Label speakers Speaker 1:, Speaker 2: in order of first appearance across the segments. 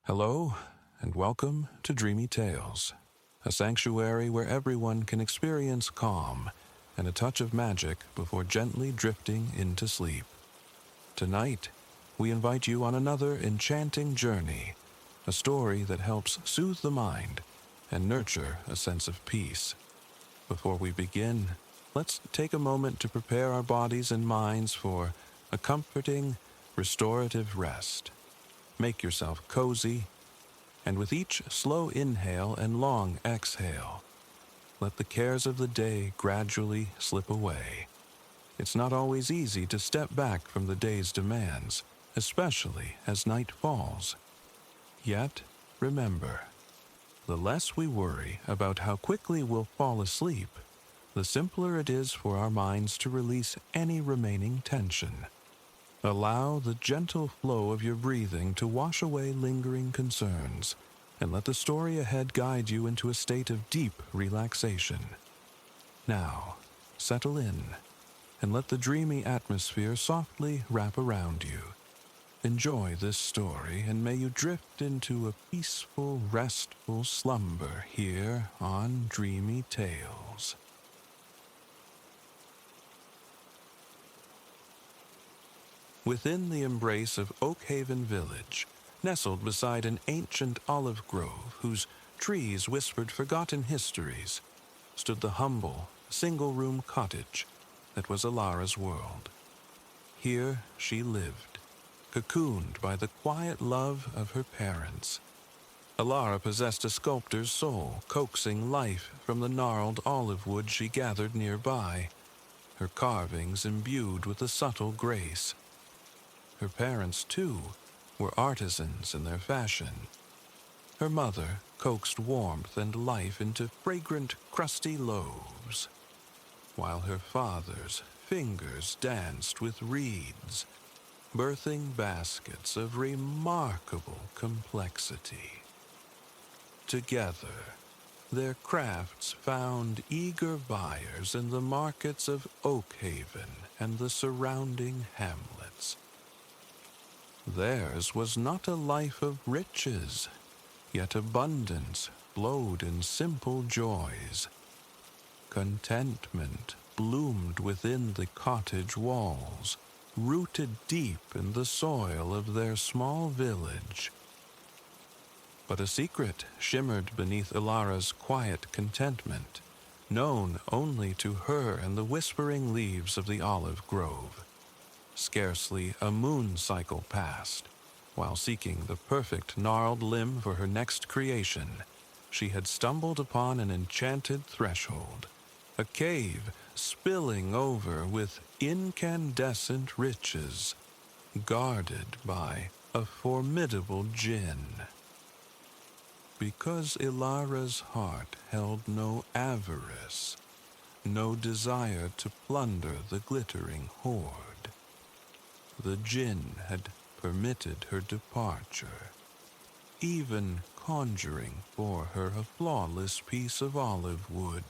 Speaker 1: Hello, and welcome to Dreamy Tales, a sanctuary where everyone can experience calm and a touch of magic before gently drifting into sleep. Tonight, we invite you on another enchanting journey, a story that helps soothe the mind and nurture a sense of peace. Before we begin, let's take a moment to prepare our bodies and minds for a comforting, restorative rest. Make yourself cozy, and with each slow inhale and long exhale, let the cares of the day gradually slip away. It's not always easy to step back from the day's demands, especially as night falls. Yet, remember, the less we worry about how quickly we'll fall asleep, the simpler it is for our minds to release any remaining tension. Allow the gentle flow of your breathing to wash away lingering concerns, and let the story ahead guide you into a state of deep relaxation. Now, settle in, and let the dreamy atmosphere softly wrap around you. Enjoy this story, and may you drift into a peaceful, restful slumber here on Dreamy Tales. Within the embrace of Oakhaven Village, nestled beside an ancient olive grove whose trees whispered forgotten histories, stood the humble, single-room cottage that was Alara's world. Here she lived, cocooned by the quiet love of her parents. Alara possessed a sculptor's soul, coaxing life from the gnarled olive wood she gathered nearby, her carvings imbued with a subtle grace. Her parents, too, were artisans in their fashion. Her mother coaxed warmth and life into fragrant, crusty loaves, while her father's fingers danced with reeds, birthing baskets of remarkable complexity. Together, their crafts found eager buyers in the markets of Oakhaven and the surrounding hamlets. Theirs was not a life of riches, yet abundance flowed in simple joys. Contentment bloomed within the cottage walls, rooted deep in the soil of their small village. But a secret shimmered beneath Alara's quiet contentment, known only to her and the whispering leaves of the olive grove. Scarcely a moon cycle passed, while seeking the perfect gnarled limb for her next creation, she had stumbled upon an enchanted threshold, a cave spilling over with incandescent riches, guarded by a formidable djinn. Because Alara's heart held no avarice, no desire to plunder the glittering hoard, the djinn had permitted her departure, even conjuring for her a flawless piece of olive wood,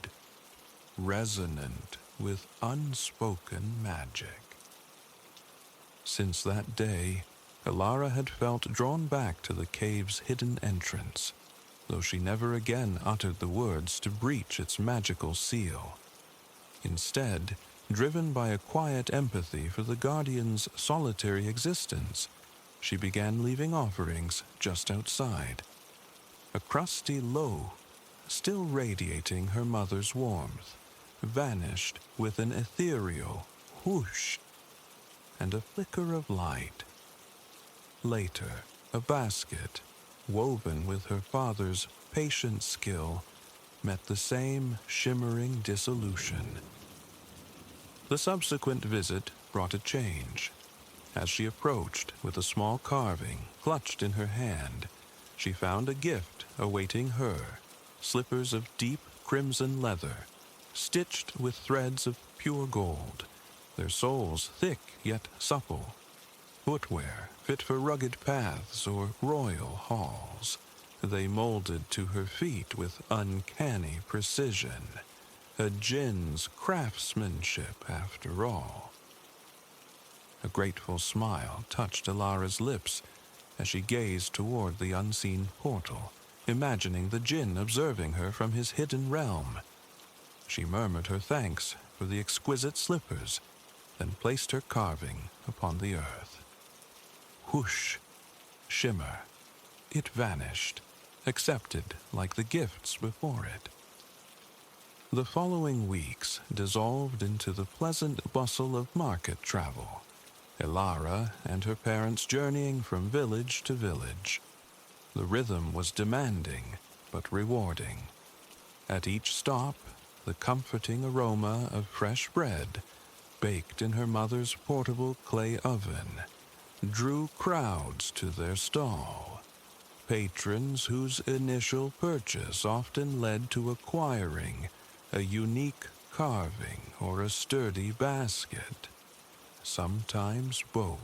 Speaker 1: resonant with unspoken magic. Since that day, Alara had felt drawn back to the cave's hidden entrance, though she never again uttered the words to breach its magical seal. Instead, driven by a quiet empathy for the Guardian's solitary existence, she began leaving offerings just outside. A crusty loaf, still radiating her mother's warmth, vanished with an ethereal whoosh and a flicker of light. Later, a basket, woven with her father's patient skill, met the same shimmering dissolution. The subsequent visit brought a change. As she approached with a small carving clutched in her hand, she found a gift awaiting her, slippers of deep crimson leather, stitched with threads of pure gold, their soles thick yet supple, footwear fit for rugged paths or royal halls. They molded to her feet with uncanny precision, a djinn's craftsmanship after all. A grateful smile touched Alara's lips as she gazed toward the unseen portal, imagining the djinn observing her from his hidden realm. She murmured her thanks for the exquisite slippers, then placed her carving upon the earth. Whoosh! Shimmer! It vanished, accepted like the gifts before it. The following weeks dissolved into the pleasant bustle of market travel, Elara and her parents journeying from village to village. The rhythm was demanding, but rewarding. At each stop, the comforting aroma of fresh bread, baked in her mother's portable clay oven, drew crowds to their stall. Patrons whose initial purchase often led to acquiring a unique carving or a sturdy basket, sometimes both.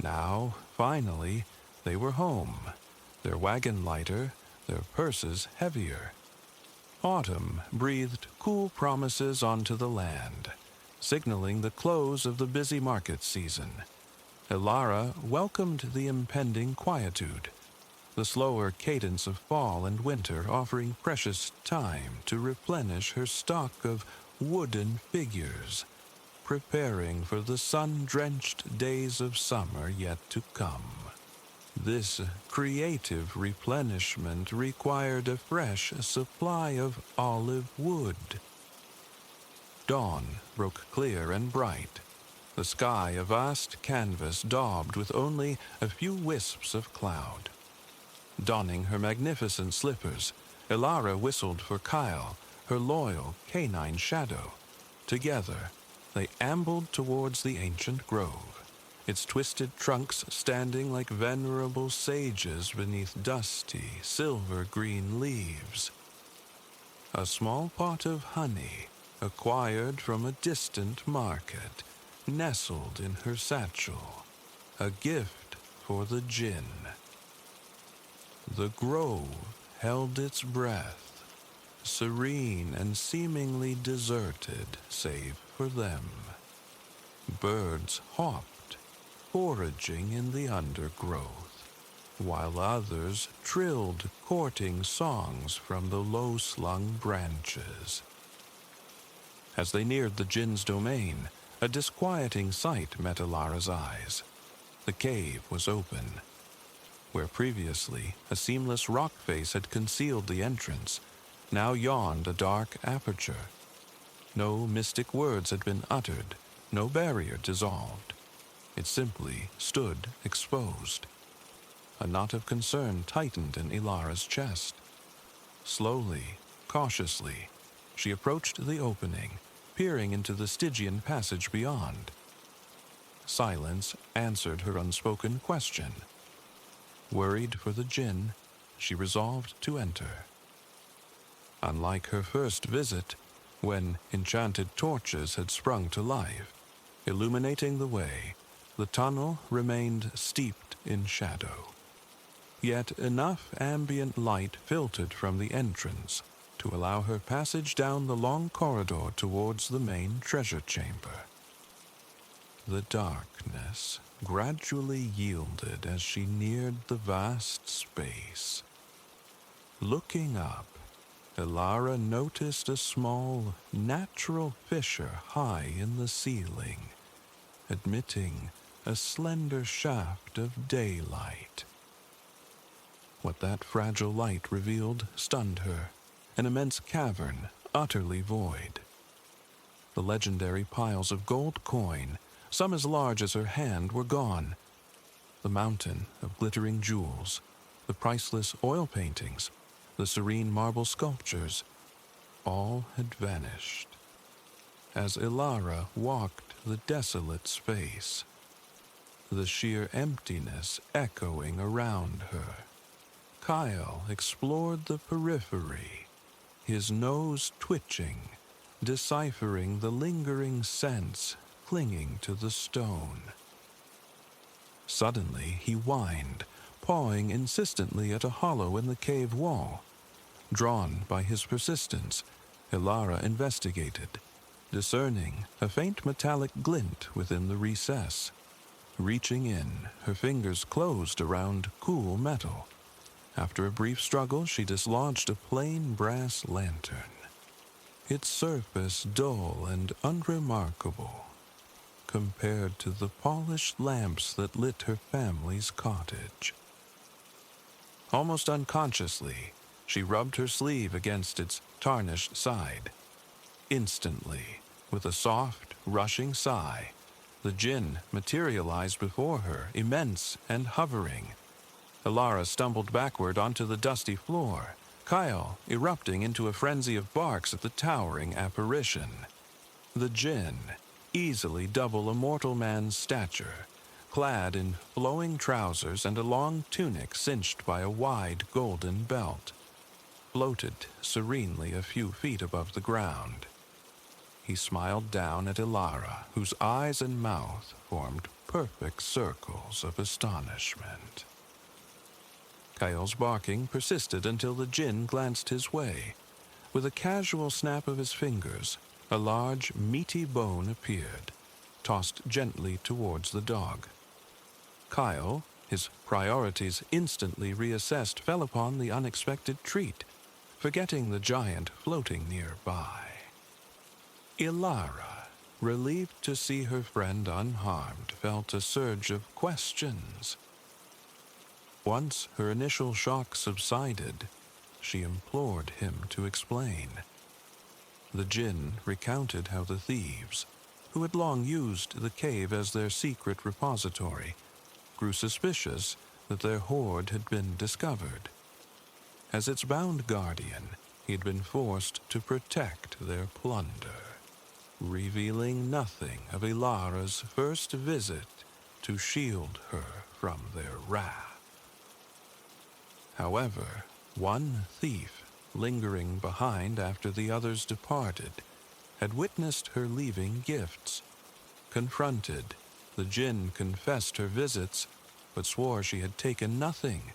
Speaker 1: Now, finally, they were home, their wagon lighter, their purses heavier. Autumn breathed cool promises onto the land, signaling the close of the busy market season. Elara welcomed the impending quietude, the slower cadence of fall and winter offering precious time to replenish her stock of wooden figures, preparing for the sun-drenched days of summer yet to come. This creative replenishment required a fresh supply of olive wood. Dawn broke clear and bright, the sky a vast canvas daubed with only a few wisps of cloud. Donning her magnificent slippers, Elara whistled for Kyle, her loyal canine shadow. Together, they ambled towards the ancient grove, its twisted trunks standing like venerable sages beneath dusty, silver-green leaves. A small pot of honey, acquired from a distant market, nestled in her satchel, a gift for the djinn. The grove held its breath, serene and seemingly deserted save for them. Birds hopped, foraging in the undergrowth, while others trilled courting songs from the low-slung branches. As they neared the djinn's domain, a disquieting sight met Elara's eyes. The cave was open. Where previously a seamless rock face had concealed the entrance, now yawned a dark aperture. No mystic words had been uttered, no barrier dissolved. It simply stood exposed. A knot of concern tightened in Elara's chest. Slowly, cautiously, she approached the opening, peering into the Stygian passage beyond. Silence answered her unspoken question. Worried for the djinn, she resolved to enter. Unlike her first visit, when enchanted torches had sprung to life, illuminating the way, the tunnel remained steeped in shadow. Yet enough ambient light filtered from the entrance to allow her passage down the long corridor towards the main treasure chamber. The darkness gradually yielded as she neared the vast space. Looking up, Elara noticed a small, natural fissure high in the ceiling, admitting a slender shaft of daylight. What that fragile light revealed stunned her, an immense cavern, utterly void. The legendary piles of gold coin, some as large as her hand, were gone. The mountain of glittering jewels, the priceless oil paintings, the serene marble sculptures, all had vanished. As Elara walked the desolate space, the sheer emptiness echoing around her, Kyle explored the periphery, his nose twitching, deciphering the lingering scents clinging to the stone. Suddenly he whined, pawing insistently at a hollow in the cave wall. Drawn by his persistence, Elara investigated, discerning a faint metallic glint within the recess. Reaching in, her fingers closed around cool metal. After a brief struggle, she dislodged a plain brass lantern, its surface dull and unremarkable compared to the polished lamps that lit her family's cottage. Almost unconsciously, she rubbed her sleeve against its tarnished side. Instantly, with a soft, rushing sigh, the djinn materialized before her, immense and hovering. Alara stumbled backward onto the dusty floor, Kyle erupting into a frenzy of barks at the towering apparition. The djinn, easily double a mortal man's stature, clad in flowing trousers and a long tunic cinched by a wide golden belt, floated serenely a few feet above the ground. He smiled down at Ilara, whose eyes and mouth formed perfect circles of astonishment. Kyle's barking persisted until the djinn glanced his way. With a casual snap of his fingers, a large, meaty bone appeared, tossed gently towards the dog. Kyle, his priorities instantly reassessed, fell upon the unexpected treat, forgetting the giant floating nearby. Ilara, relieved to see her friend unharmed, felt a surge of questions. Once her initial shock subsided, she implored him to explain. The djinn recounted how the thieves, who had long used the cave as their secret repository, grew suspicious that their hoard had been discovered. As its bound guardian, he had been forced to protect their plunder, revealing nothing of Ilara's first visit to shield her from their wrath. However, one thief, lingering behind after the others departed, had witnessed her leaving gifts. Confronted, the djinn confessed her visits, but swore she had taken nothing.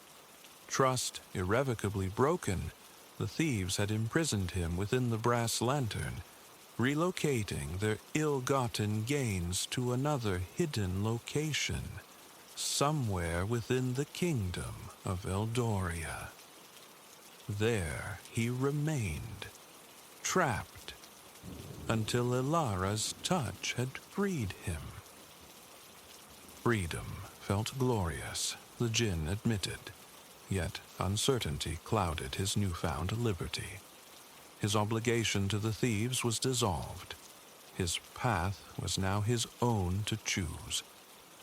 Speaker 1: Trust irrevocably broken, the thieves had imprisoned him within the brass lantern, relocating their ill-gotten gains to another hidden location, somewhere within the kingdom of Eldoria. There he remained, trapped, until Ilara's touch had freed him. Freedom felt glorious, the djinn admitted, yet uncertainty clouded his newfound liberty. His obligation to the thieves was dissolved. His path was now his own to choose.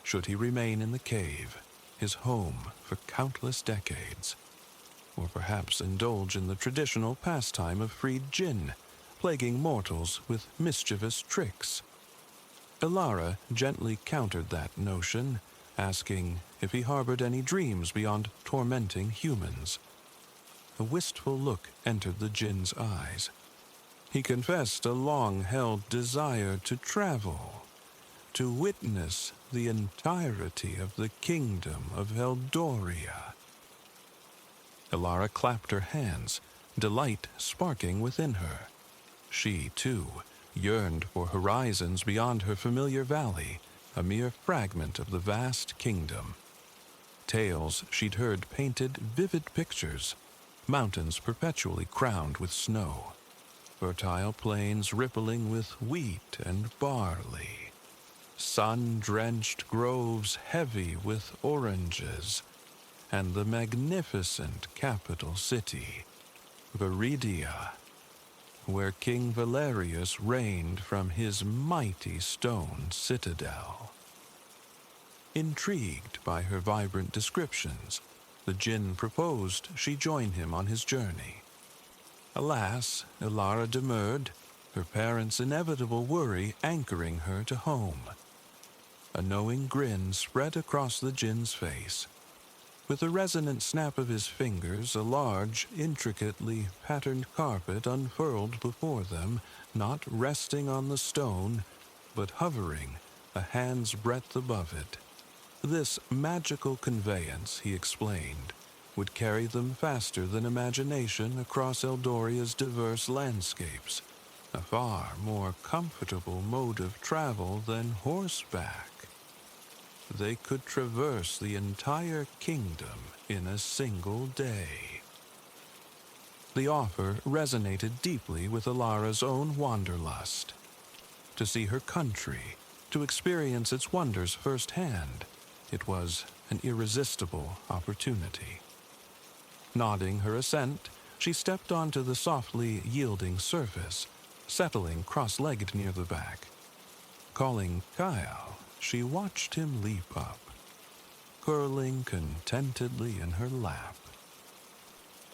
Speaker 1: Should he remain in the cave, his home for countless decades, or perhaps indulge in the traditional pastime of freed djinn, plaguing mortals with mischievous tricks? Ilara gently countered that notion, asking if he harbored any dreams beyond tormenting humans. A wistful look entered the djinn's eyes. He confessed a long-held desire to travel, to witness the entirety of the kingdom of Eldoria. Ilara clapped her hands, delight sparking within her. She, too, yearned for horizons beyond her familiar valley, a mere fragment of the vast kingdom. Tales she'd heard painted vivid pictures, mountains perpetually crowned with snow, fertile plains rippling with wheat and barley, sun-drenched groves heavy with oranges, and the magnificent capital city, Viridia, where King Valerius reigned from his mighty stone citadel. Intrigued by her vibrant descriptions, the djinn proposed she join him on his journey. Alas, Ilara demurred, her parents' inevitable worry anchoring her to home. A knowing grin spread across the djinn's face. With a resonant snap of his fingers, a large, intricately patterned carpet unfurled before them, not resting on the stone, but hovering a hand's breadth above it. This magical conveyance, he explained, would carry them faster than imagination across Eldoria's diverse landscapes, a far more comfortable mode of travel than horseback. they could traverse the entire kingdom in a single day. The offer resonated deeply with Alara's own wanderlust. To see her country, to experience its wonders firsthand, it was an irresistible opportunity. Nodding her assent, she stepped onto the softly yielding surface, settling cross-legged near the back. Calling Kyle, she watched him leap up, curling contentedly in her lap.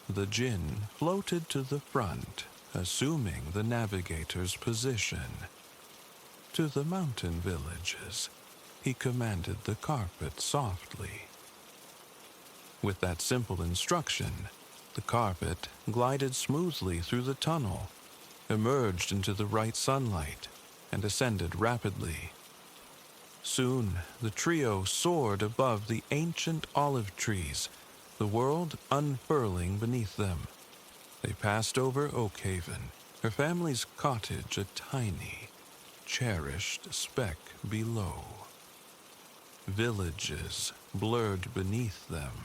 Speaker 1: The djinn floated to the front, assuming the navigator's position. To the mountain villages, he commanded the carpet softly. With that simple instruction, the carpet glided smoothly through the tunnel, emerged into the bright sunlight, and ascended rapidly. Soon, the trio soared above the ancient olive trees, the world unfurling beneath them. They passed over Oakhaven, her family's cottage a tiny, cherished speck below. Villages blurred beneath them,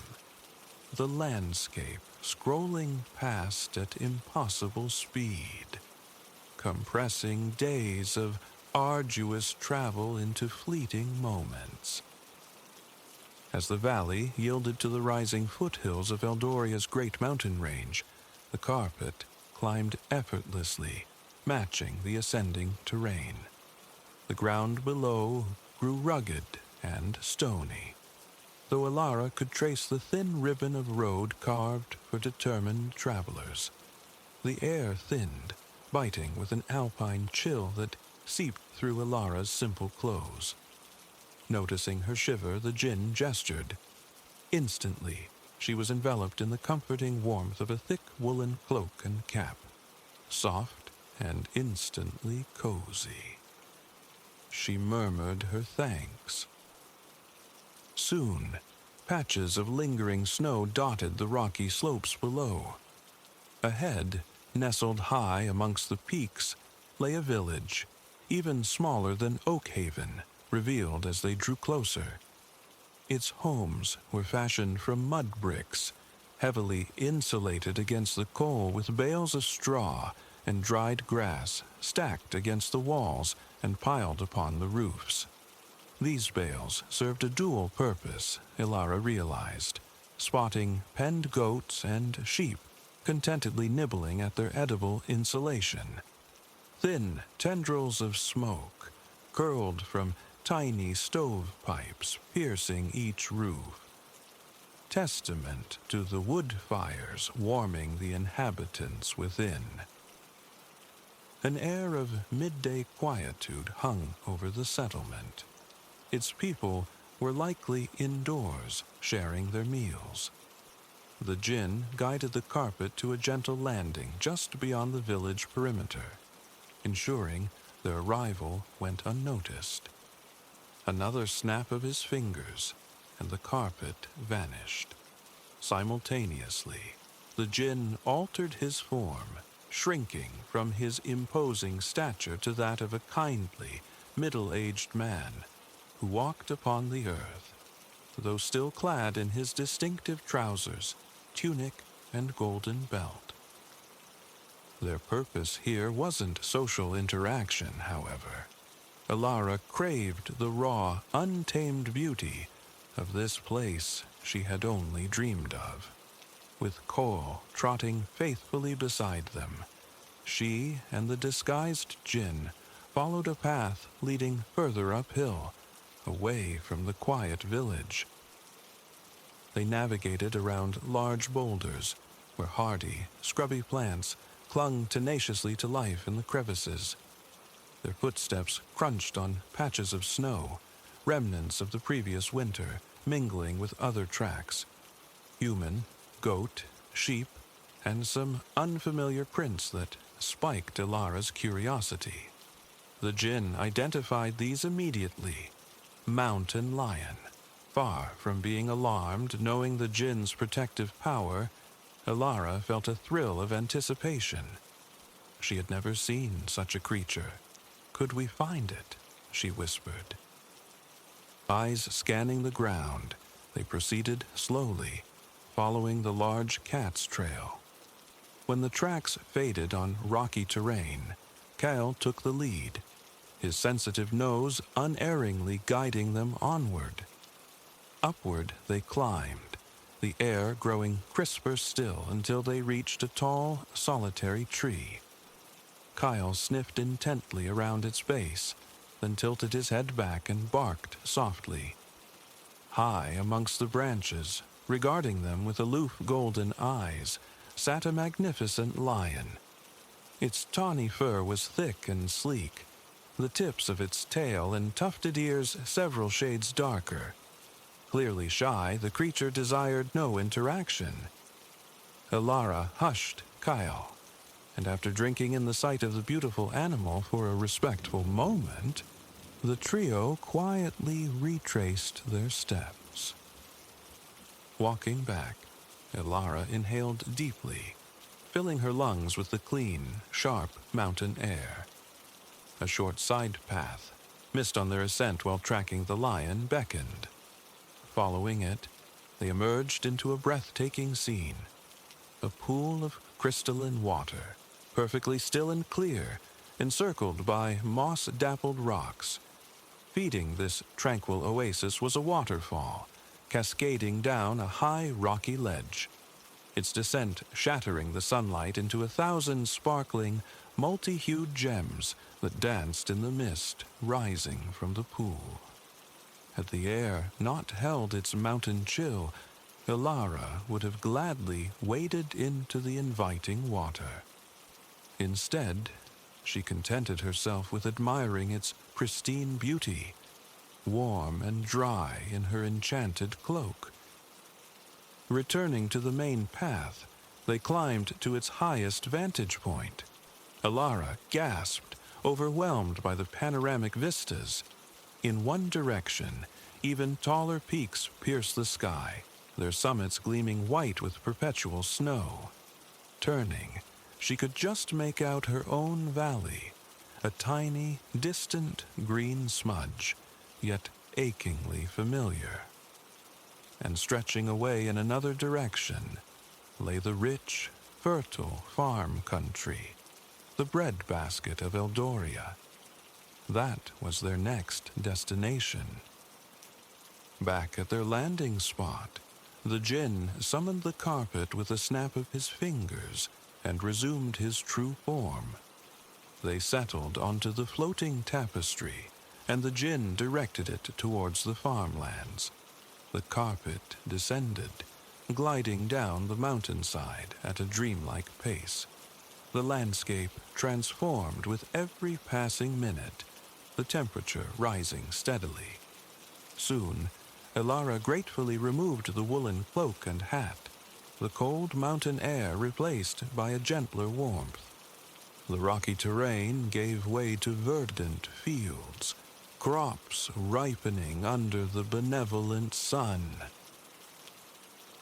Speaker 1: the landscape scrolling past at impossible speed, compressing days of arduous travel into fleeting moments. As the valley yielded to the rising foothills of Eldoria's great mountain range, the carpet climbed effortlessly, matching the ascending terrain. The ground below grew rugged and stony, though Alara could trace the thin ribbon of road carved for determined travelers. The air thinned, biting with an alpine chill that seeped through Alara's simple clothes. Noticing her shiver, the djinn gestured. Instantly, she was enveloped in the comforting warmth of a thick woolen cloak and cap, soft and instantly cozy. She murmured her thanks. Soon, patches of lingering snow dotted the rocky slopes below. Ahead, nestled high amongst the peaks, lay a village, even smaller than Oakhaven, revealed as they drew closer. Its homes were fashioned from mud bricks, heavily insulated against the cold with bales of straw and dried grass stacked against the walls and piled upon the roofs. These bales served a dual purpose, Ilara realized, spotting penned goats and sheep contentedly nibbling at their edible insulation. Thin tendrils of smoke curled from tiny stovepipes piercing each roof, testament to the wood fires warming the inhabitants within. An air of midday quietude hung over the settlement. Its people were likely indoors, sharing their meals. The djinn guided the carpet to a gentle landing just beyond the village perimeter, ensuring their arrival went unnoticed. Another snap of his fingers, and the carpet vanished. Simultaneously, the djinn altered his form, shrinking from his imposing stature to that of a kindly, middle-aged man who walked upon the earth, though still clad in his distinctive trousers, tunic, and golden belt. Their purpose here wasn't social interaction, however. Alara craved the raw, untamed beauty of this place she had only dreamed of. With Cole trotting faithfully beside them, she and the disguised djinn followed a path leading further uphill, away from the quiet village. They navigated around large boulders, where hardy, scrubby plants clung tenaciously to life in the crevices. Their footsteps crunched on patches of snow, remnants of the previous winter, mingling with other tracks. Human, goat, sheep, and some unfamiliar prints that spiked Ilara's curiosity. The djinn identified these immediately. Mountain lion. Far from being alarmed, knowing the djinn's protective power, Ilara felt a thrill of anticipation. She had never seen such a creature. "Could we find it?" she whispered. Eyes scanning the ground, they proceeded slowly, following the large cat's trail. When the tracks faded on rocky terrain, Kyle took the lead, his sensitive nose unerringly guiding them onward. Upward they climbed, the air growing crisper still until they reached a tall, solitary tree. Kyle sniffed intently around its base, then tilted his head back and barked softly. High amongst the branches, regarding them with aloof golden eyes, sat a magnificent lion. Its tawny fur was thick and sleek, the tips of its tail and tufted ears several shades darker. Clearly shy, the creature desired no interaction. Elara hushed Kyle, and after drinking in the sight of the beautiful animal for a respectful moment, the trio quietly retraced their steps. Walking back, Elara inhaled deeply, filling her lungs with the clean, sharp mountain air. A short side path, missed on their ascent while tracking the lion, beckoned. Following it, they emerged into a breathtaking scene. A pool of crystalline water, perfectly still and clear, encircled by moss-dappled rocks. Feeding this tranquil oasis was a waterfall, cascading down a high rocky ledge, its descent shattering the sunlight into 1,000 sparkling, multi-hued gems that danced in the mist rising from the pool. Had the air not held its mountain chill, Elara would have gladly waded into the inviting water. Instead, she contented herself with admiring its pristine beauty, warm and dry in her enchanted cloak. Returning to the main path, they climbed to its highest vantage point. Elara gasped, overwhelmed by the panoramic vistas. In one direction, even taller peaks pierced the sky, their summits gleaming white with perpetual snow. Turning, she could just make out her own valley, a tiny, distant green smudge, yet achingly familiar. And stretching away in another direction lay the rich, fertile farm country, the breadbasket of Eldoria. That was their next destination. Back at their landing spot, the djinn summoned the carpet with a snap of his fingers and resumed his true form. They settled onto the floating tapestry, and the djinn directed it towards the farmlands. The carpet descended, gliding down the mountainside at a dreamlike pace. The landscape transformed with every passing minute, the temperature rising steadily. Soon, Elara gratefully removed the woolen cloak and hat, the cold mountain air replaced by a gentler warmth. The rocky terrain gave way to verdant fields, crops ripening under the benevolent sun.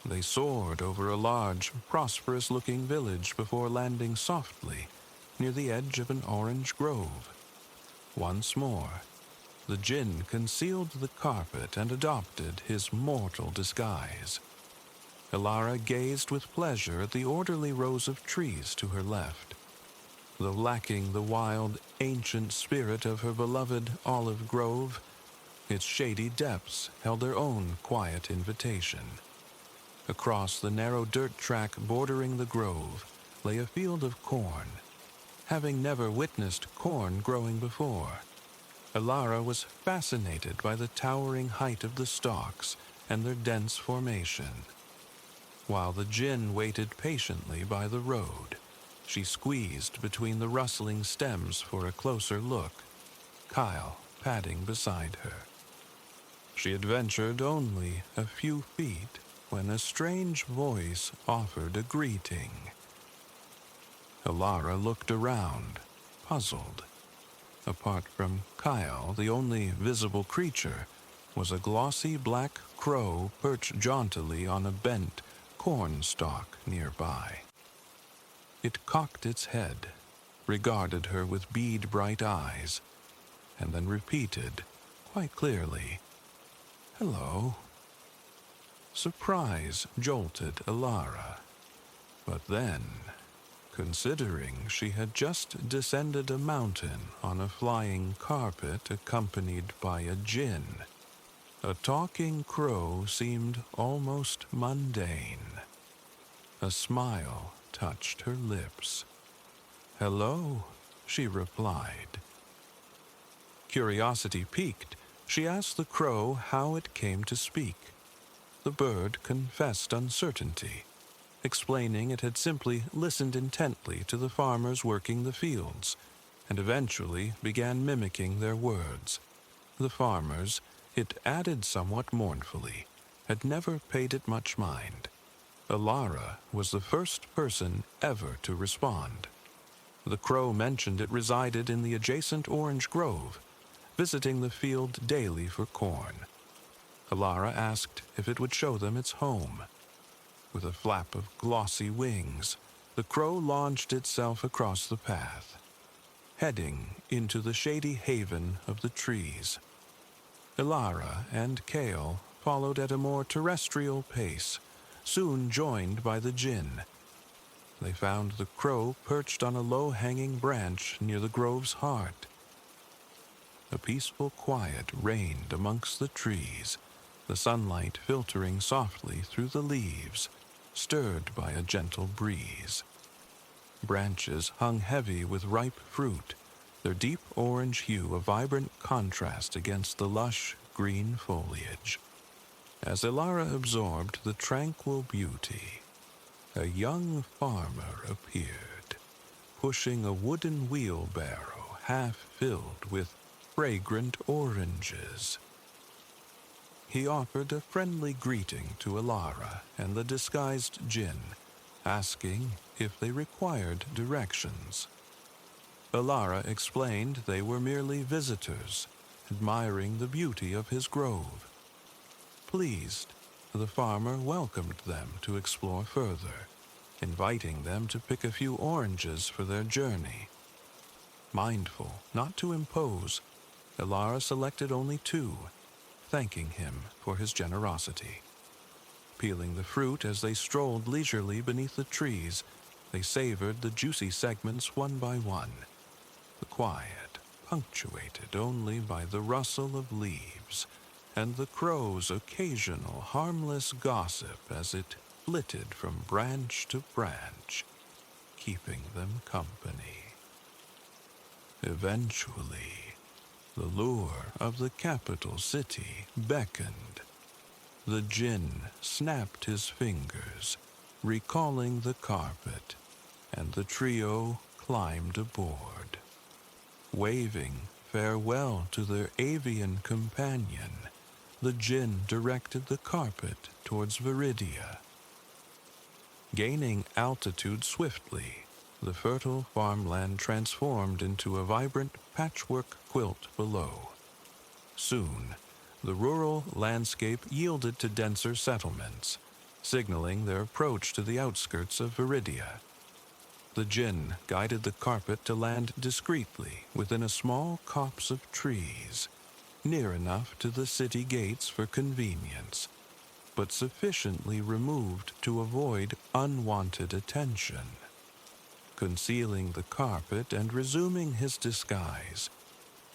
Speaker 1: They soared over a large, prosperous-looking village before landing softly near the edge of an orange grove. Once more, the djinn concealed the carpet and adopted his mortal disguise. Elara gazed with pleasure at the orderly rows of trees to her left. Though lacking the wild, ancient spirit of her beloved olive grove, its shady depths held their own quiet invitation. Across the narrow dirt track bordering the grove lay a field of corn. Having never witnessed corn growing before, Elara was fascinated by the towering height of the stalks and their dense formation. While the djinn waited patiently by the road, she squeezed between the rustling stems for a closer look, Kyle padding beside her. She had ventured only a few feet when a strange voice offered a greeting. Elara looked around, puzzled. Apart from Kyle, the only visible creature was a glossy black crow perched jauntily on a bent corn stalk nearby. It cocked its head, regarded her with bead-bright eyes, and then repeated, quite clearly, "Hello." Surprise jolted Elara, but then, considering she had just descended a mountain on a flying carpet accompanied by a djinn, a talking crow seemed almost mundane. A smile touched her lips. "Hello," she replied. Curiosity piqued, she asked the crow how it came to speak. The bird confessed uncertainty, explaining it had simply listened intently to the farmers working the fields, and eventually began mimicking their words. The farmers, it added somewhat mournfully, had never paid it much mind. Elara was the first person ever to respond. The crow mentioned it resided in the adjacent orange grove, visiting the field daily for corn. Elara asked if it would show them its home. With a flap of glossy wings, the crow launched itself across the path, heading into the shady haven of the trees. Elara and Kale followed at a more terrestrial pace, soon joined by the djinn. They found the crow perched on a low-hanging branch near the grove's heart. A peaceful quiet reigned amongst the trees, the sunlight filtering softly through the leaves, stirred by a gentle breeze. Branches hung heavy with ripe fruit, their deep orange hue a vibrant contrast against the lush green foliage. As Elara absorbed the tranquil beauty, a young farmer appeared, pushing a wooden wheelbarrow half filled with fragrant oranges. He offered a friendly greeting to Elara and the disguised djinn, asking if they required directions. Elara explained they were merely visitors, admiring the beauty of his grove. Pleased, the farmer welcomed them to explore further, inviting them to pick a few oranges for their journey. Mindful not to impose, Elara selected only 2, thanking him for his generosity. Peeling the fruit as they strolled leisurely beneath the trees, they savored the juicy segments one by one, the quiet punctuated only by the rustle of leaves and the crow's occasional harmless gossip as it flitted from branch to branch, keeping them company. Eventually, the lure of the capital city beckoned. The djinn snapped his fingers, recalling the carpet, and the trio climbed aboard. Waving farewell to their avian companion, the djinn directed the carpet towards Viridia. Gaining altitude swiftly, the fertile farmland transformed into a vibrant patchwork quilt below. Soon, the rural landscape yielded to denser settlements, signaling their approach to the outskirts of Viridia. The djinn guided the carpet to land discreetly within a small copse of trees, near enough to the city gates for convenience, but sufficiently removed to avoid unwanted attention. Concealing the carpet and resuming his disguise,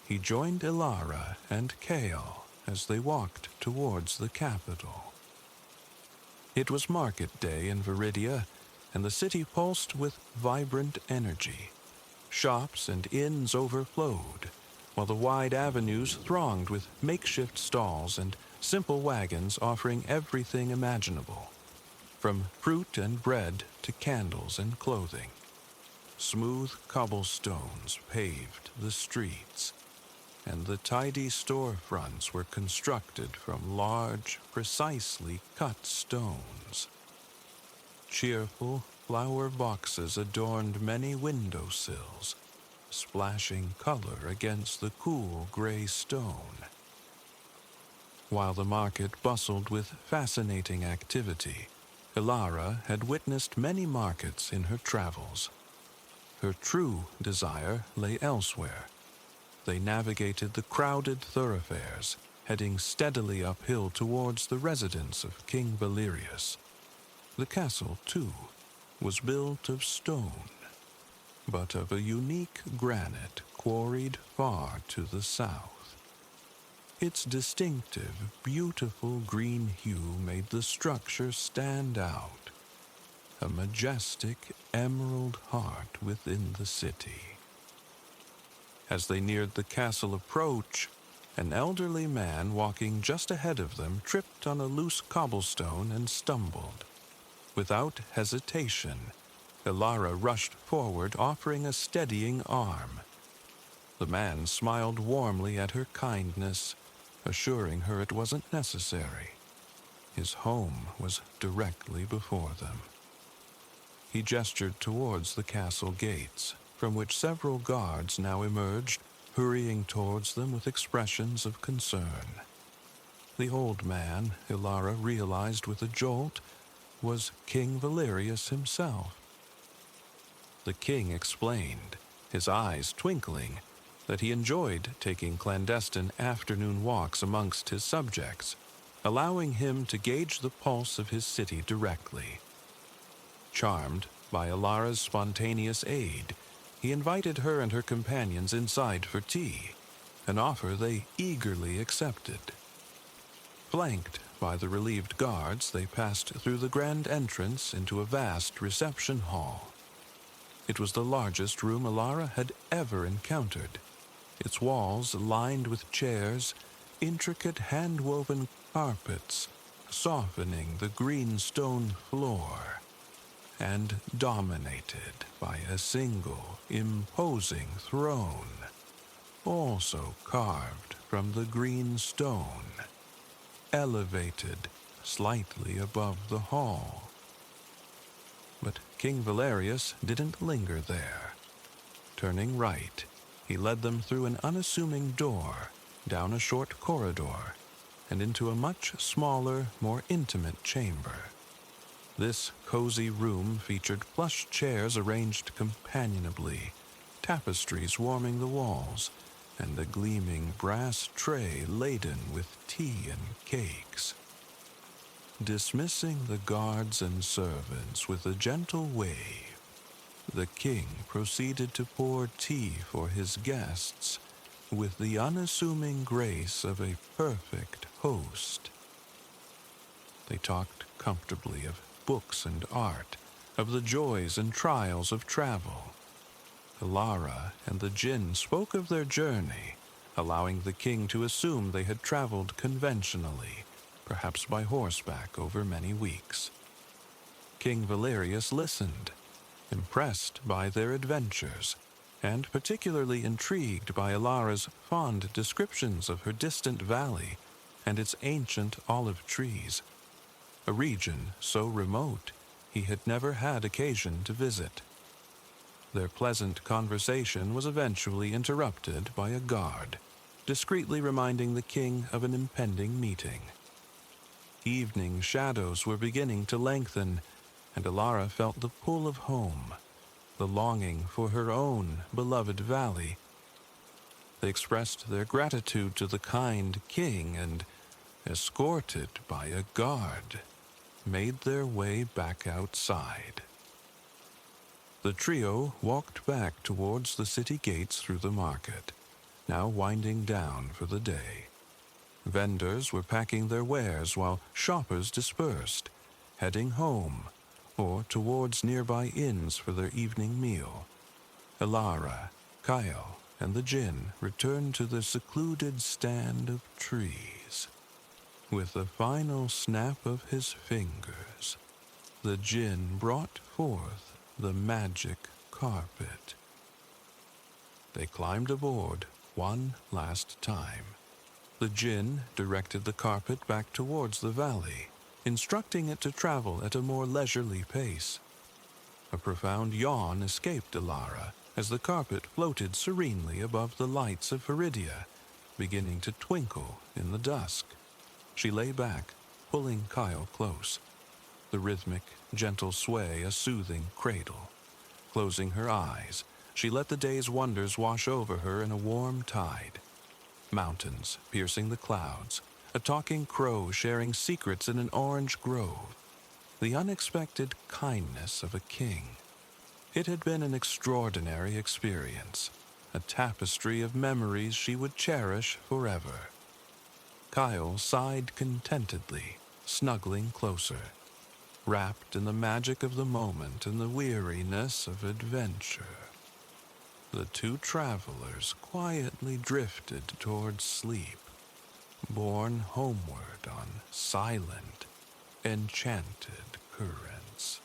Speaker 1: he joined Elara and Kale as they walked towards the capital. It was market day in Viridia, and the city pulsed with vibrant energy. Shops and inns overflowed, while the wide avenues thronged with makeshift stalls and simple wagons offering everything imaginable, from fruit and bread to candles and clothing. Smooth cobblestones paved the streets, and the tidy storefronts were constructed from large, precisely cut stones. Cheerful flower boxes adorned many windowsills, splashing color against the cool gray stone. While the market bustled with fascinating activity, Elara had witnessed many markets in her travels. Her true desire lay elsewhere. They navigated the crowded thoroughfares, heading steadily uphill towards the residence of King Valerius. The castle, too, was built of stone, but of a unique granite quarried far to the south. Its distinctive, beautiful green hue made the structure stand out, a majestic emerald heart within the city. As they neared the castle approach, an elderly man walking just ahead of them tripped on a loose cobblestone and stumbled. Without hesitation, Ilara rushed forward, offering a steadying arm. The man smiled warmly at her kindness, assuring her it wasn't necessary. His home was directly before them. He gestured towards the castle gates, from which several guards now emerged, hurrying towards them with expressions of concern. The old man, Ilara realized with a jolt, was King Valerius himself. The king explained, his eyes twinkling, that he enjoyed taking clandestine afternoon walks amongst his subjects, allowing him to gauge the pulse of his city directly. Charmed by Ilara's spontaneous aid, he invited her and her companions inside for tea, an offer they eagerly accepted. Flanked by the relieved guards, they passed through the grand entrance into a vast reception hall. It was the largest room Ilara had ever encountered, its walls lined with chairs, intricate hand-woven carpets softening the green stone floor, and dominated by a single imposing throne, also carved from the green stone, elevated slightly above the hall. But King Valerius didn't linger there. Turning right, he led them through an unassuming door, down a short corridor, and into a much smaller, more intimate chamber. This cozy room featured plush chairs arranged companionably, tapestries warming the walls, and a gleaming brass tray laden with tea and cakes. Dismissing the guards and servants with a gentle wave, the king proceeded to pour tea for his guests with the unassuming grace of a perfect host. They talked comfortably of books and art, of the joys and trials of travel. Ilara and the djinn spoke of their journey, allowing the king to assume they had traveled conventionally, perhaps by horseback over many weeks. King Valerius listened, impressed by their adventures, and particularly intrigued by Ilara's fond descriptions of her distant valley and its ancient olive trees, a region so remote he had never had occasion to visit. Their pleasant conversation was eventually interrupted by a guard, discreetly reminding the king of an impending meeting. Evening shadows were beginning to lengthen, and Ilara felt the pull of home, the longing for her own beloved valley. They expressed their gratitude to the kind king and, escorted by a guard, made their way back outside. The trio walked back towards the city gates through the market, now winding down for the day. Vendors were packing their wares while shoppers dispersed, heading home or towards nearby inns for their evening meal. Ilara, Kyle, and the djinn returned to the secluded stand of trees. With a final snap of his fingers, the djinn brought forth the magic carpet. They climbed aboard one last time. The djinn directed the carpet back towards the valley, instructing it to travel at a more leisurely pace. A profound yawn escaped Ilara as the carpet floated serenely above the lights of Viridia, beginning to twinkle in the dusk. She lay back, pulling Kyle close, the rhythmic, gentle sway a soothing cradle. Closing her eyes, she let the day's wonders wash over her in a warm tide. mountains piercing the clouds, a talking crow sharing secrets in an orange grove, the unexpected kindness of a king. It had been an extraordinary experience, a tapestry of memories she would cherish forever. Kyle sighed contentedly, snuggling closer, wrapped in the magic of the moment and the weariness of adventure. The two travelers quietly drifted towards sleep, borne homeward on silent, enchanted currents.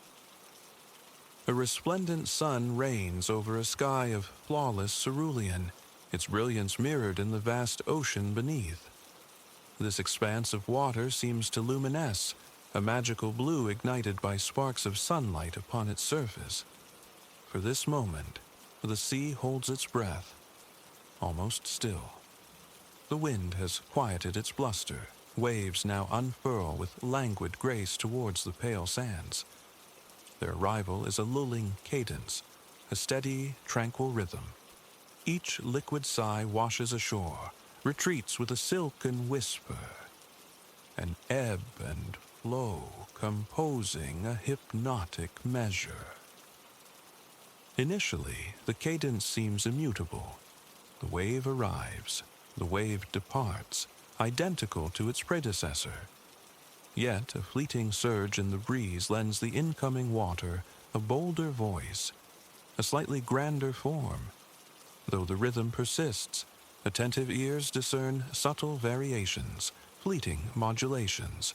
Speaker 1: A resplendent sun reigns over a sky of flawless cerulean, its brilliance mirrored in the vast ocean beneath. This expanse of water seems to luminesce, a magical blue ignited by sparks of sunlight upon its surface. For this moment, the sea holds its breath, almost still. The wind has quieted its bluster. Waves now unfurl with languid grace towards the pale sands. Their arrival is a lulling cadence, a steady, tranquil rhythm. Each liquid sigh washes ashore, retreats with a silken whisper, an ebb and flow composing a hypnotic measure. Initially, the cadence seems immutable. The wave arrives, the wave departs, identical to its predecessor. Yet a fleeting surge in the breeze lends the incoming water a bolder voice, a slightly grander form. Though the rhythm persists, attentive ears discern subtle variations, fleeting modulations.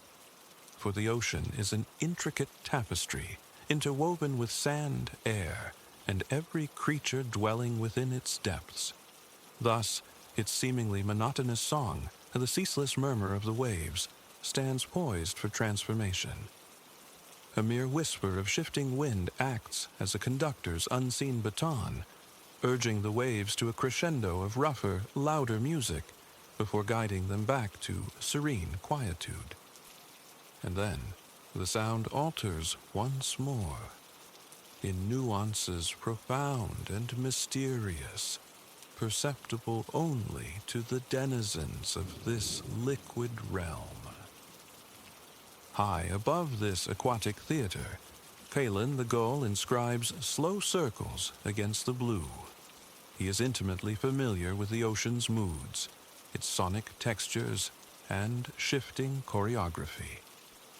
Speaker 1: For the ocean is an intricate tapestry, interwoven with sand, air, and every creature dwelling within its depths. Thus, its seemingly monotonous song, the ceaseless murmur of the waves, stands poised for transformation. A mere whisper of shifting wind acts as a conductor's unseen baton, urging the waves to a crescendo of rougher, louder music before guiding them back to serene quietude. And then, the sound alters once more, in nuances profound and mysterious, perceptible only to the denizens of this liquid realm. High above this aquatic theater, Kalen the gull inscribes slow circles against the blue. He is intimately familiar with the ocean's moods, its sonic textures, and shifting choreography.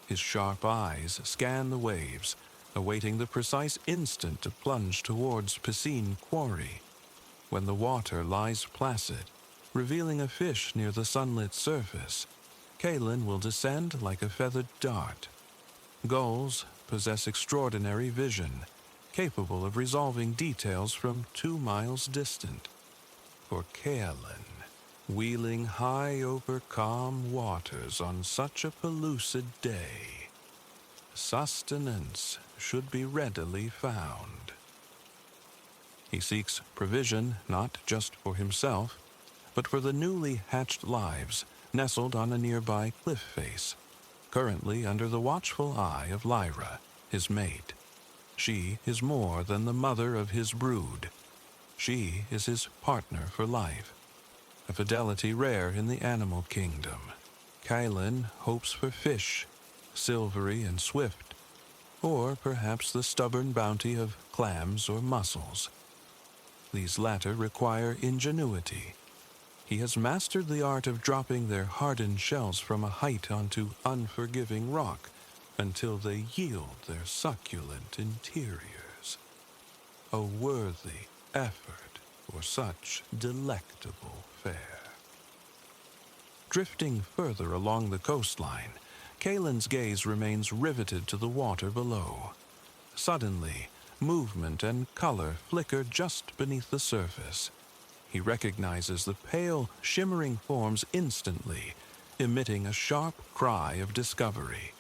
Speaker 1: His sharp eyes scan the waves, awaiting the precise instant to plunge towards piscine quarry, when the water lies placid, revealing a fish near the sunlit surface. Kalen will descend like a feathered dart. Gulls possess extraordinary vision, capable of resolving details from 2 miles distant. For Kalen, wheeling high over calm waters on such a pellucid day, sustenance should be readily found. He seeks provision not just for himself, but for the newly hatched lives nestled on a nearby cliff face, currently under the watchful eye of Lyra, his mate. She is more than the mother of his brood. She is his partner for life, a fidelity rare in the animal kingdom. Kalen hopes for fish, silvery and swift, or perhaps the stubborn bounty of clams or mussels. These latter require ingenuity. He has mastered the art of dropping their hardened shells from a height onto unforgiving rock until they yield their succulent interiors. A worthy effort for such delectable fare. Drifting further along the coastline, Kalen's gaze remains riveted to the water below. Suddenly, movement and color flicker just beneath the surface. He recognizes the pale, shimmering forms instantly, emitting a sharp cry of discovery.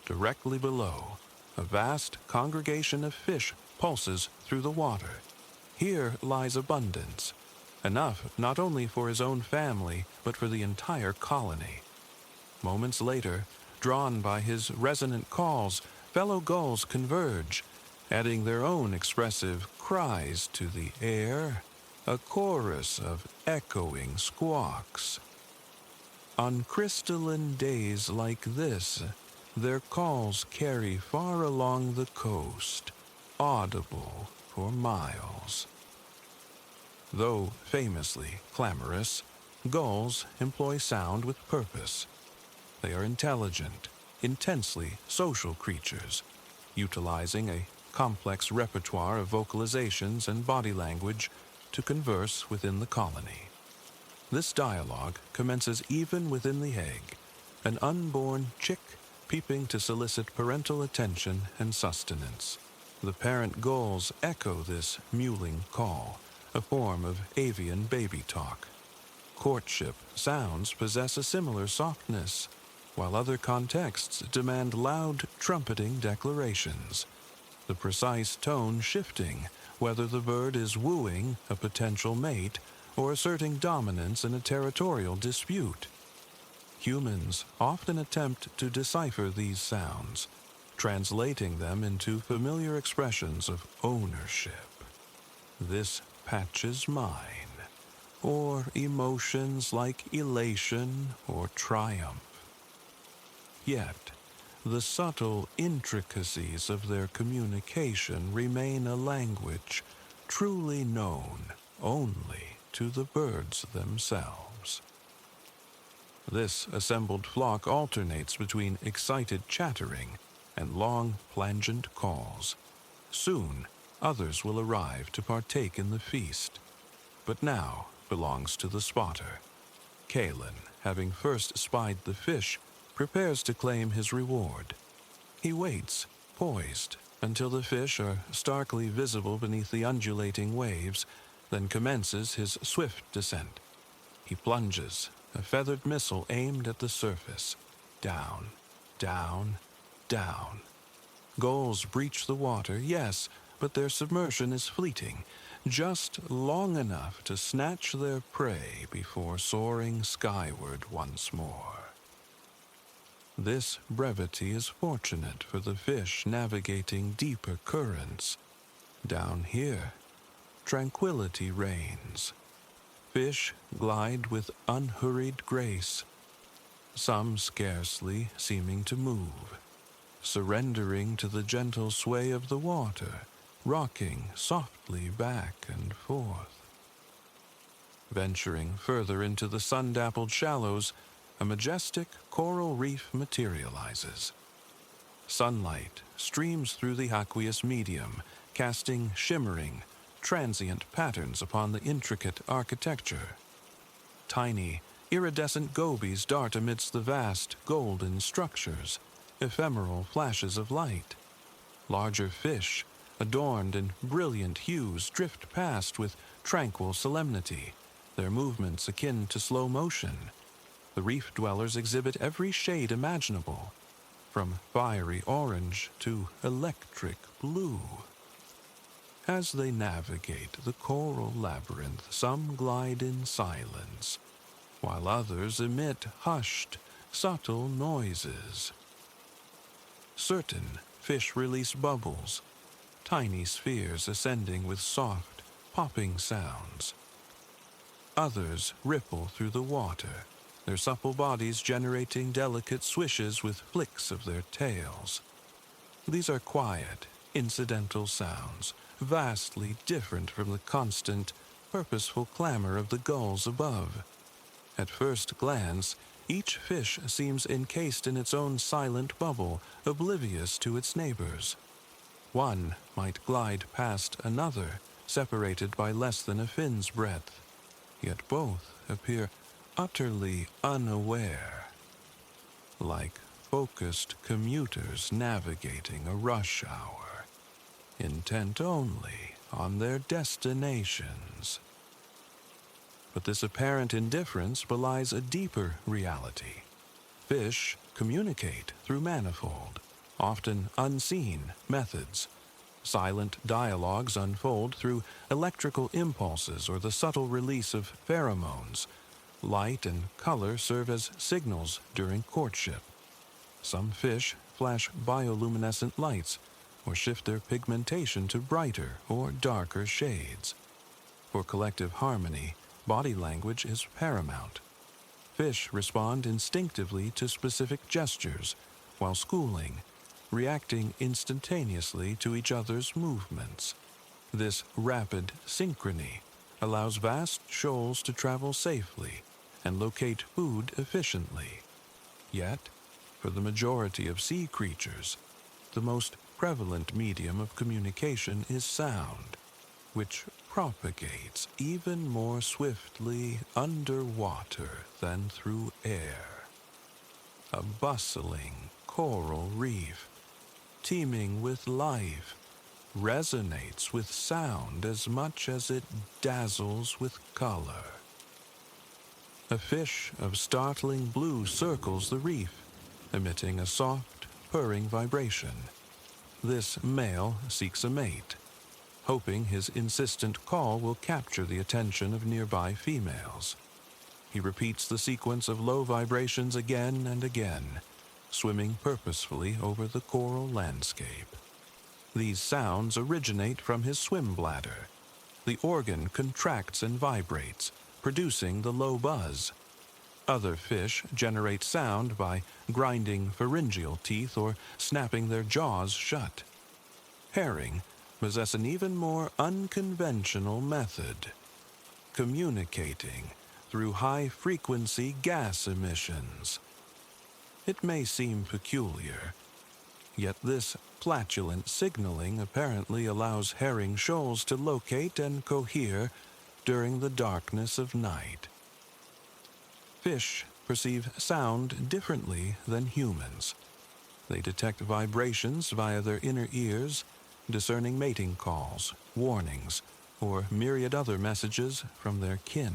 Speaker 1: Directly below, a vast congregation of fish pulses through the water. Here lies abundance, enough not only for his own family, but for the entire colony. Moments later, drawn by his resonant calls, fellow gulls converge, adding their own expressive cries to the air a chorus of echoing squawks. On crystalline days like this, their calls carry far along the coast, audible for miles. Though famously clamorous, gulls employ sound with purpose. They are intelligent, intensely social creatures, utilizing a complex repertoire of vocalizations and body language to converse within the colony. This dialogue commences even within the egg, an unborn chick peeping to solicit parental attention and sustenance. The parent gulls echo this mewling call, a form of avian baby talk. Courtship sounds possess a similar softness, while other contexts demand loud trumpeting declarations, the precise tone shifting whether the bird is wooing a potential mate or asserting dominance in a territorial dispute. Humans often attempt to decipher these sounds, translating them into familiar expressions of ownership. This patch is mine, or emotions like elation or triumph. Yet, the subtle intricacies of their communication remain a language truly known only to the birds themselves. This assembled flock alternates between excited chattering and long, plangent calls. Soon, others will arrive to partake in the feast, but now belongs to the spotter. Kalen, having first spied the fish, prepares to claim his reward. He waits, poised, until the fish are starkly visible beneath the undulating waves, then commences his swift descent. He plunges, a feathered missile aimed at the surface. Down, down, down. Gulls breach the water, yes, but their submersion is fleeting, just long enough to snatch their prey before soaring skyward once more. This brevity is fortunate for the fish navigating deeper currents. Down here, tranquility reigns. Fish glide with unhurried grace, some scarcely seeming to move, surrendering to the gentle sway of the water, rocking softly back and forth. Venturing further into the sun-dappled shallows, a majestic coral reef materializes. Sunlight streams through the aqueous medium, casting shimmering, transient patterns upon the intricate architecture. Tiny, iridescent gobies dart amidst the vast, golden structures, ephemeral flashes of light. Larger fish, adorned in brilliant hues, drift past with tranquil solemnity, their movements akin to slow motion. The reef dwellers exhibit every shade imaginable, from fiery orange to electric blue. As they navigate the coral labyrinth, some glide in silence, while others emit hushed, subtle noises. Certain fish release bubbles, tiny spheres ascending with soft, popping sounds. Others ripple through the water, their supple bodies generating delicate swishes with flicks of their tails. These are quiet, incidental sounds, vastly different from the constant, purposeful clamor of the gulls above. At first glance, each fish seems encased in its own silent bubble, oblivious to its neighbors. One might glide past another, separated by less than a fin's breadth, yet both appear utterly unaware, like focused commuters navigating a rush hour, intent only on their destinations. But this apparent indifference belies a deeper reality. Fish communicate through manifold, often unseen methods. Silent dialogues unfold through electrical impulses or the subtle release of pheromones. Light and color serve as signals during courtship. Some fish flash bioluminescent lights or shift their pigmentation to brighter or darker shades. For collective harmony, body language is paramount. Fish respond instinctively to specific gestures, while schooling, reacting instantaneously to each other's movements. This rapid synchrony allows vast shoals to travel safely and locate food efficiently. Yet, for the majority of sea creatures, the most prevalent medium of communication is sound, which propagates even more swiftly underwater than through air. A bustling coral reef, teeming with life, resonates with sound as much as it dazzles with color. A fish of startling blue circles the reef, emitting a soft, purring vibration. This male seeks a mate, hoping his insistent call will capture the attention of nearby females. He repeats the sequence of low vibrations again and again, swimming purposefully over the coral landscape. These sounds originate from his swim bladder. The organ contracts and vibrates, producing the low buzz. Other fish generate sound by grinding pharyngeal teeth or snapping their jaws shut. Herring possess an even more unconventional method, communicating through high-frequency gas emissions. It may seem peculiar, yet this flatulent signaling apparently allows herring shoals to locate and cohere during the darkness of night. Fish perceive sound differently than humans. They detect vibrations via their inner ears, discerning mating calls, warnings, or myriad other messages from their kin.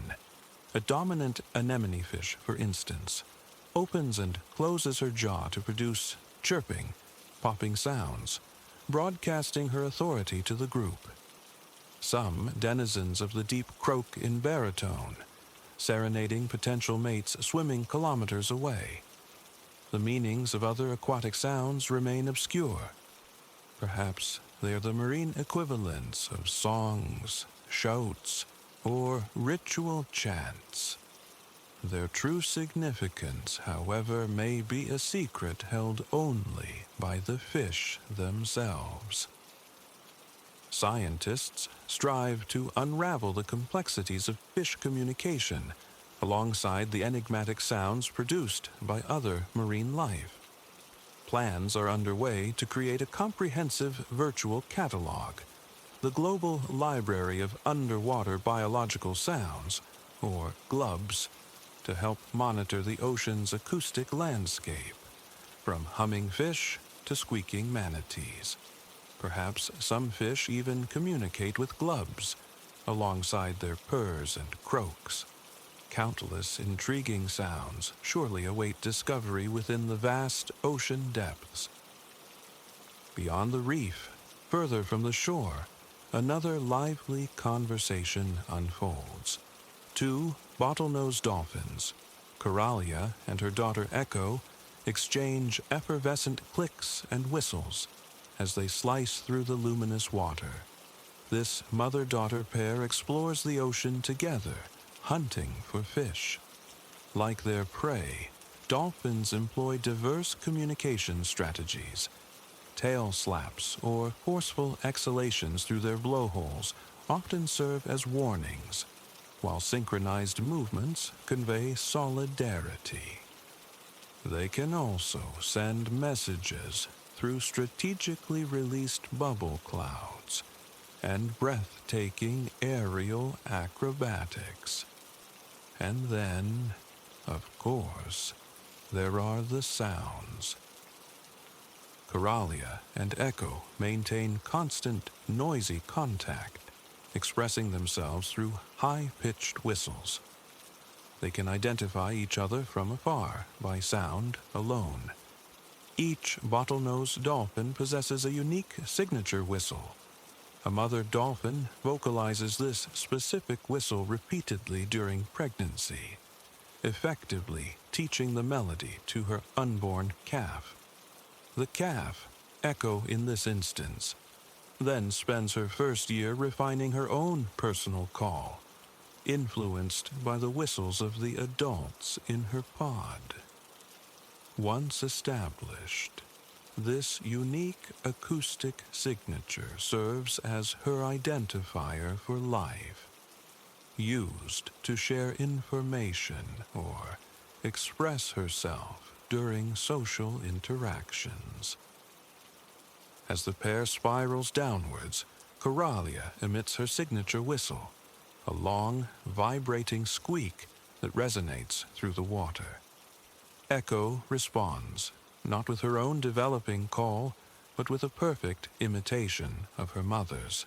Speaker 1: A dominant anemone fish, for instance, opens and closes her jaw to produce chirping, popping sounds, broadcasting her authority to the group. Some denizens of the deep croak in baritone, serenading potential mates swimming kilometers away. The meanings of other aquatic sounds remain obscure. Perhaps they are the marine equivalents of songs, shouts, or ritual chants. Their true significance, however, may be a secret held only by the fish themselves. Scientists strive to unravel the complexities of fish communication alongside the enigmatic sounds produced by other marine life. Plans are underway to create a comprehensive virtual catalog, the Global Library of Underwater Biological Sounds, or GLUBS, to help monitor the ocean's acoustic landscape, from humming fish to squeaking manatees. Perhaps some fish even communicate with glubs, alongside their purrs and croaks. Countless intriguing sounds surely await discovery within the vast ocean depths. Beyond the reef, further from the shore, another lively conversation unfolds. Two bottlenose dolphins, Coralia and her daughter Echo, exchange effervescent clicks and whistles as they slice through the luminous water. This mother-daughter pair explores the ocean together, hunting for fish. Like their prey, dolphins employ diverse communication strategies. Tail slaps or forceful exhalations through their blowholes often serve as warnings, while synchronized movements convey solidarity. They can also send messages through strategically released bubble clouds and breathtaking aerial acrobatics. And then, of course, there are the sounds. Coralia and Echo maintain constant, noisy contact, expressing themselves through high-pitched whistles. They can identify each other from afar by sound alone. Each bottlenose dolphin possesses a unique signature whistle. A mother dolphin vocalizes this specific whistle repeatedly during pregnancy, effectively teaching the melody to her unborn calf. The calf, Echo in this instance, then spends her first year refining her own personal call, influenced by the whistles of the adults in her pod. Once established, this unique acoustic signature serves as her identifier for life, used to share information or express herself during social interactions. As the pair spirals downwards, Coralia emits her signature whistle, a long, vibrating squeak that resonates through the water. Echo responds, not with her own developing call, but with a perfect imitation of her mother's.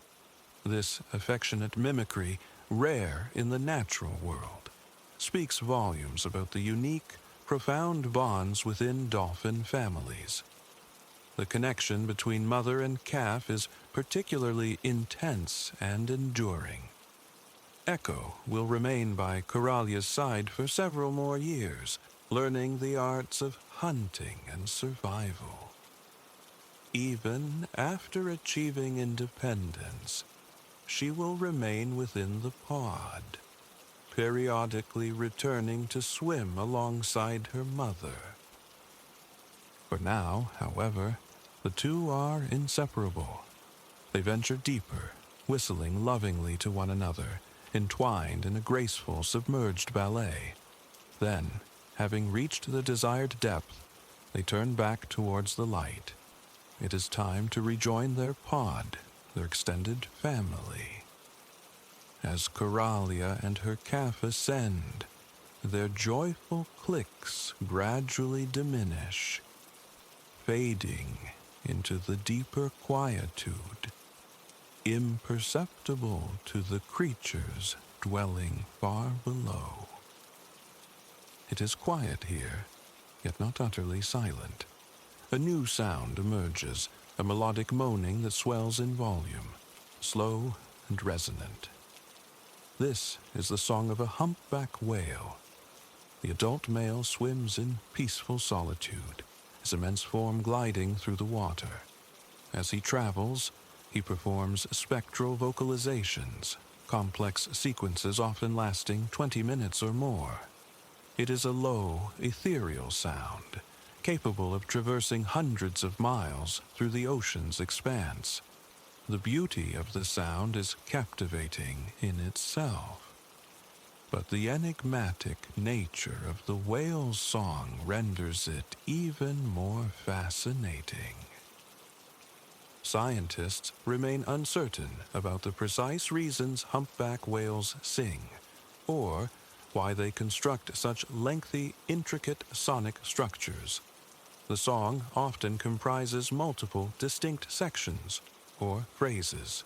Speaker 1: This affectionate mimicry, rare in the natural world, speaks volumes about the unique, profound bonds within dolphin families. The connection between mother and calf is particularly intense and enduring. Echo will remain by Coralia's side for several more years, learning the arts of hunting and survival. Even after achieving independence, she will remain within the pod, periodically returning to swim alongside her mother. For now, however, the two are inseparable. They venture deeper, whistling lovingly to one another, entwined in a graceful submerged ballet. Then, having reached the desired depth, they turn back towards the light. It is time to rejoin their pod, their extended family. As Coralia and her calf ascend, their joyful clicks gradually diminish, fading into the deeper quietude, imperceptible to the creatures dwelling far below. It is quiet here, yet not utterly silent. A new sound emerges, a melodic moaning that swells in volume, slow and resonant. This is the song of a humpback whale. The adult male swims in peaceful solitude, his immense form gliding through the water. As he travels, he performs spectral vocalizations, complex sequences often lasting 20 minutes or more. It is a low, ethereal sound, capable of traversing hundreds of miles through the ocean's expanse. The beauty of the sound is captivating in itself. But the enigmatic nature of the whale's song renders it even more fascinating. Scientists remain uncertain about the precise reasons humpback whales sing, or why they construct such lengthy, intricate sonic structures. The song often comprises multiple distinct sections, or phrases,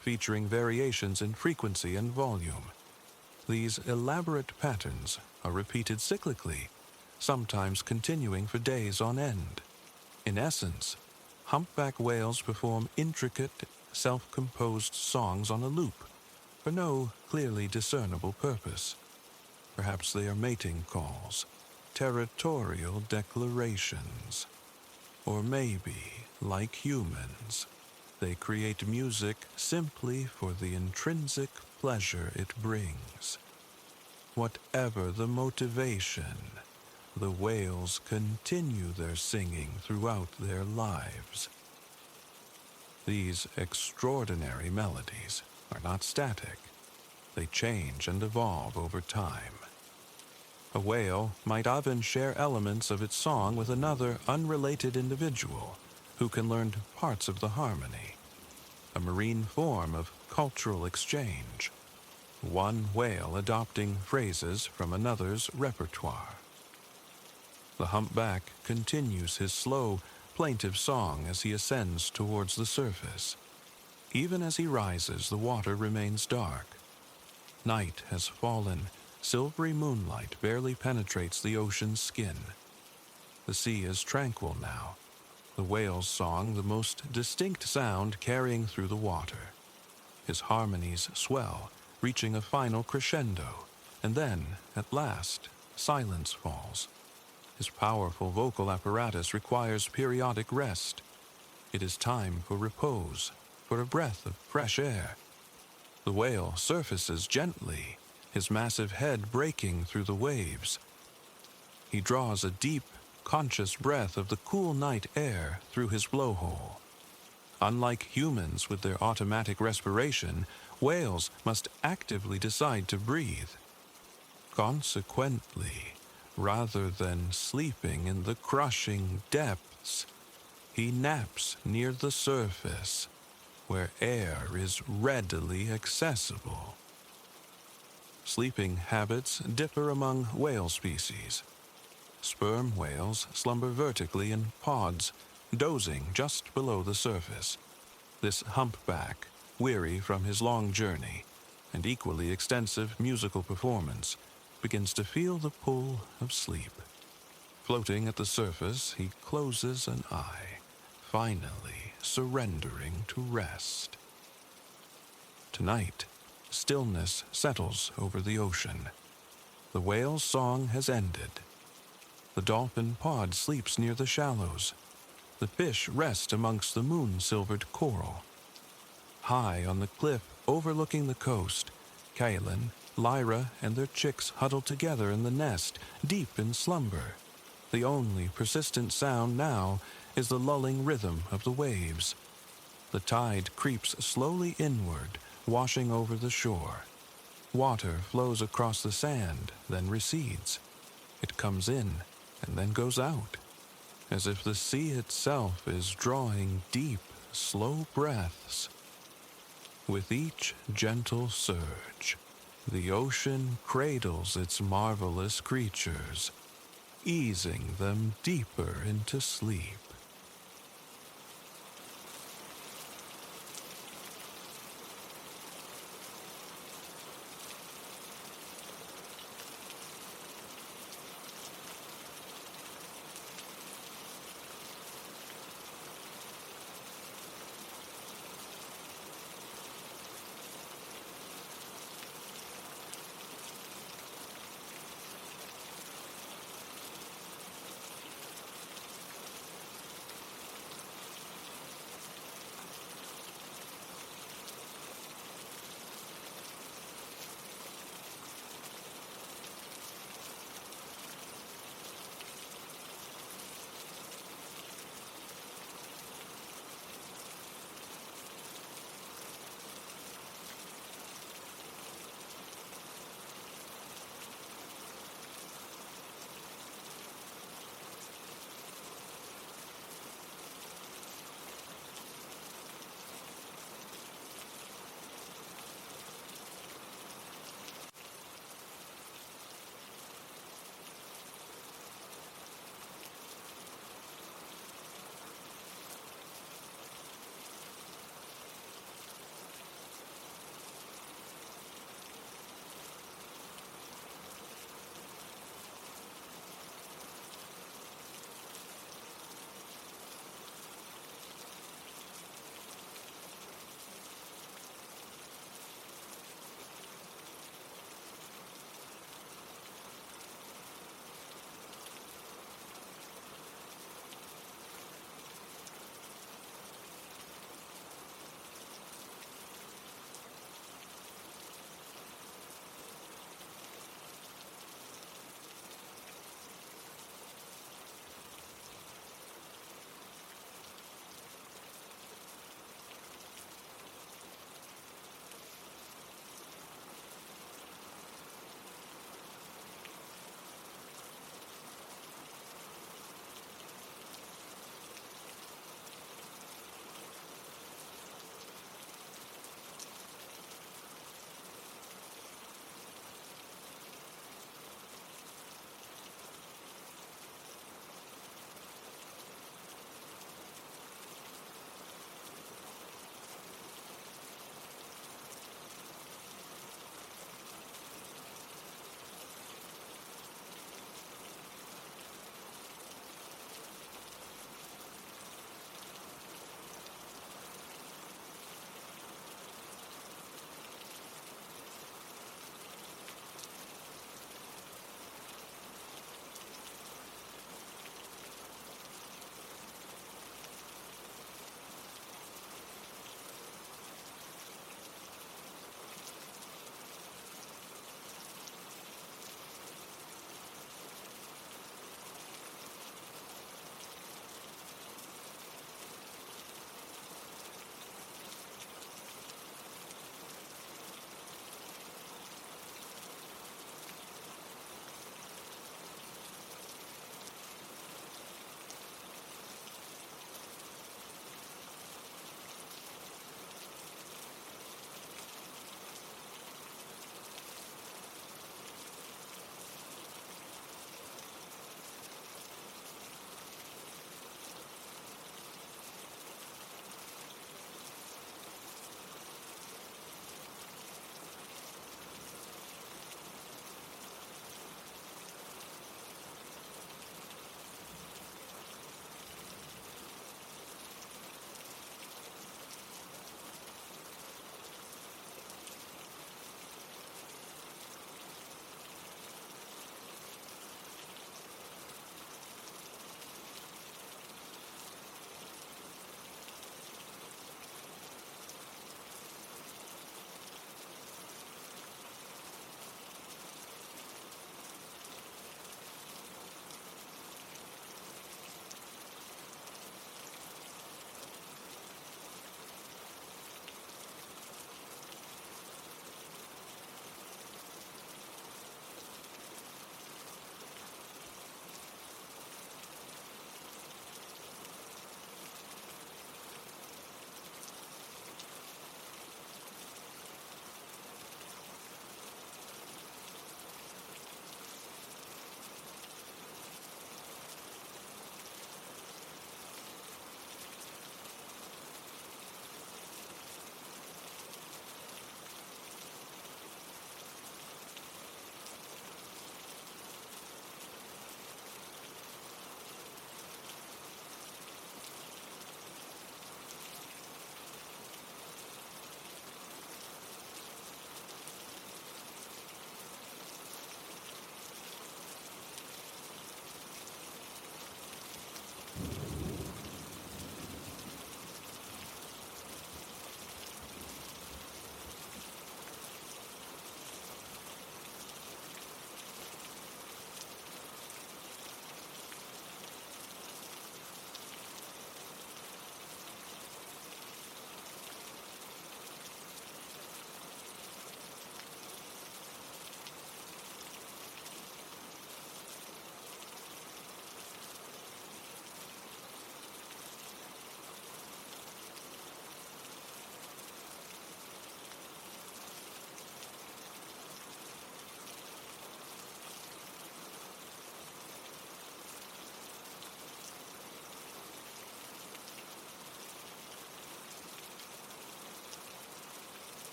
Speaker 1: featuring variations in frequency and volume. These elaborate patterns are repeated cyclically, sometimes continuing for days on end. In essence, humpback whales perform intricate, self-composed songs on a loop, for no clearly discernible purpose. Perhaps they are mating calls, territorial declarations, or maybe, like humans, they create music simply for the intrinsic pleasure it brings. Whatever the motivation, the whales continue their singing throughout their lives. These extraordinary melodies are not static. They change and evolve over time. A whale might often share elements of its song with another unrelated individual who can learn parts of the harmony, a marine form of cultural exchange, one whale adopting phrases from another's repertoire. The humpback continues his slow, plaintive song as he ascends towards the surface. Even as he rises, the water remains dark. Night has fallen. Silvery moonlight barely penetrates the ocean's skin. The sea is tranquil now, the whale's song the most distinct sound carrying through the water. His harmonies swell, reaching a final crescendo, and then, at last, silence falls. His powerful vocal apparatus requires periodic rest. It is time for repose, for a breath of fresh air. The whale surfaces gently, his massive head breaking through the waves. He draws a deep, conscious breath of the cool night air through his blowhole. Unlike humans with their automatic respiration, whales must actively decide to breathe. Consequently, rather than sleeping in the crushing depths, he naps near the surface, where air is readily accessible. Sleeping habits differ among whale species. Sperm whales slumber vertically in pods, dozing just below the surface. This humpback, weary from his long journey and equally extensive musical performance, begins to feel the pull of sleep. Floating at the surface, he closes an eye, finally surrendering to rest. Tonight, stillness settles over the ocean. The whale's song has ended. The dolphin pod sleeps near the shallows. The fish rest amongst the moon-silvered coral. High on the cliff overlooking the coast, Kaelin, Lyra, and their chicks huddle together in the nest, deep in slumber. The only persistent sound now is the lulling rhythm of the waves. The tide creeps slowly inward, washing over the shore. Water flows across the sand, then recedes. It comes in and then goes out, as if the sea itself is drawing deep, slow breaths. With each gentle surge, the ocean cradles its marvelous creatures, easing them deeper into sleep.